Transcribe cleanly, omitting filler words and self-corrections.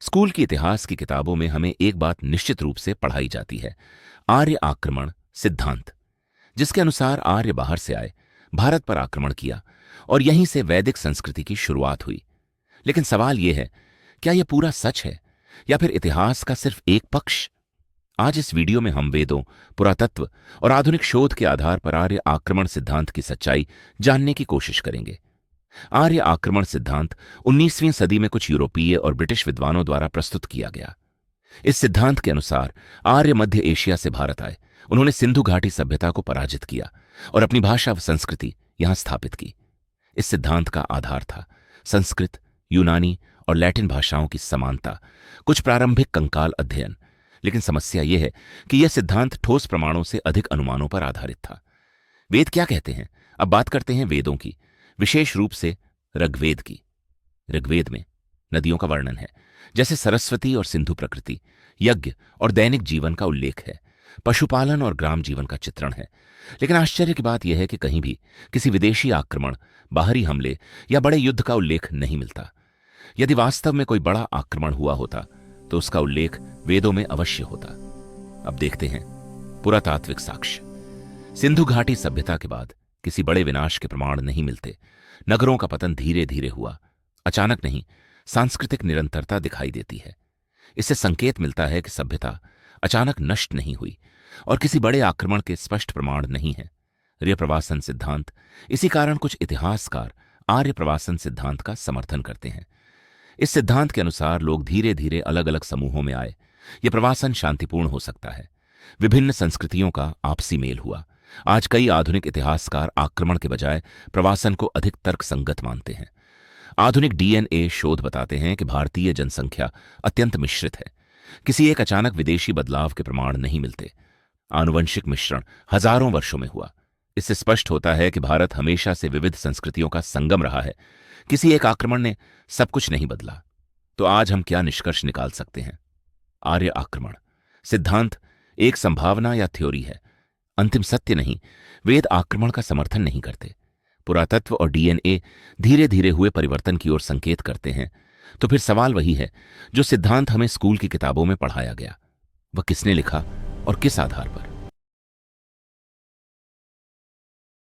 School की इतिहास की किताबों में हमें एक बात निश्चित रूप से पढ़ाई जाती है, आर्य आक्रमण सिद्धांत, जिसके अनुसार आर्य बाहर से आए, भारत पर आक्रमण किया और यहीं से वैदिक संस्कृति की शुरुआत हुई। लेकिन सवाल यह है, क्या यह पूरा सच है या फिर इतिहास का सिर्फ एक पक्ष? आज इस वीडियो में हम वेदों, पुरातत्व और आधुनिक शोध के आधार पर आर्य आक्रमण सिद्धांत की सच्चाई जानने की कोशिश करेंगे। आर्य आक्रमण सिद्धांत 19वीं सदी में कुछ यूरोपीय और ब्रिटिश विद्वानों द्वारा प्रस्तुत किया गया। इस सिद्धांत के अनुसार आर्य मध्य एशिया से भारत आए, उन्होंने सिंधु घाटी सभ्यता को पराजित किया और अपनी भाषा व संस्कृति यहां स्थापित की। इस सिद्धांत का आधार था संस्कृत, यूनानी और लैटिन भाषाओं की समानता, कुछ प्रारंभिक कंकाल अध्ययन। लेकिन समस्या यह है कि यह सिद्धांत ठोस प्रमाणों से अधिक अनुमानों पर आधारित था। वेद क्या कहते हैं? अब बात करते हैं वेदों की, विशेष रूप से ऋग्वेद की। ऋग्वेद में नदियों का वर्णन है, जैसे सरस्वती और सिंधु प्रकृति, यज्ञ और दैनिक जीवन का उल्लेख है, पशुपालन और ग्राम जीवन का चित्रण है। लेकिन आश्चर्य की बात यह है कि कहीं भी किसी विदेशी आक्रमण, बाहरी हमले या बड़े युद्ध का उल्लेख नहीं मिलता। यदि वास्तव में कोई बड़ा आक्रमण हुआ होता तो उसका उल्लेख वेदों में अवश्य होता। अब देखते हैं पुरातात्विक साक्ष्य। सिंधु घाटी सभ्यता के बाद किसी बड़े विनाश के प्रमाण नहीं मिलते। नगरों का पतन धीरे धीरे हुआ, अचानक नहीं, सांस्कृतिक निरंतरता दिखाई देती है। इससे संकेत मिलता है कि सभ्यता अचानक नष्ट नहीं हुई और किसी बड़े आक्रमण के स्पष्ट प्रमाण नहीं है। आर्य प्रवासन सिद्धांत, इसी कारण कुछ इतिहासकार आर्य प्रवासन सिद्धांत का समर्थन करते हैं। इस सिद्धांत के अनुसार लोग धीरे धीरे अलग अलग समूहों में आए। यह प्रवासन शांतिपूर्ण हो सकता है। विभिन्न संस्कृतियों का आपसी मेल हुआ। आज कई आधुनिक इतिहासकार आक्रमण के बजाय प्रवासन को अधिक तर्कसंगत मानते हैं। आधुनिक डीएनए शोध बताते हैं कि भारतीय जनसंख्या अत्यंत मिश्रित है। किसी एक अचानक विदेशी बदलाव के प्रमाण नहीं मिलते। आनुवंशिक मिश्रण हजारों वर्षों में हुआ। इससे स्पष्ट होता है कि भारत हमेशा से विविध संस्कृतियों का संगम रहा है। किसी एक आक्रमण ने सब कुछ नहीं बदला। तो आज हम क्या निष्कर्ष निकाल सकते हैं? आर्य आक्रमण सिद्धांत एक संभावना या थ्योरी है, अंतिम सत्य नहीं। वेद आक्रमण का समर्थन नहीं करते। पुरातत्व और डीएनए धीरे धीरे हुए परिवर्तन की ओर संकेत करते हैं। तो फिर सवाल वही है जो सिद्धांत हमें स्कूल की किताबों में पढ़ाया गया, वह किसने लिखा और किस आधार पर?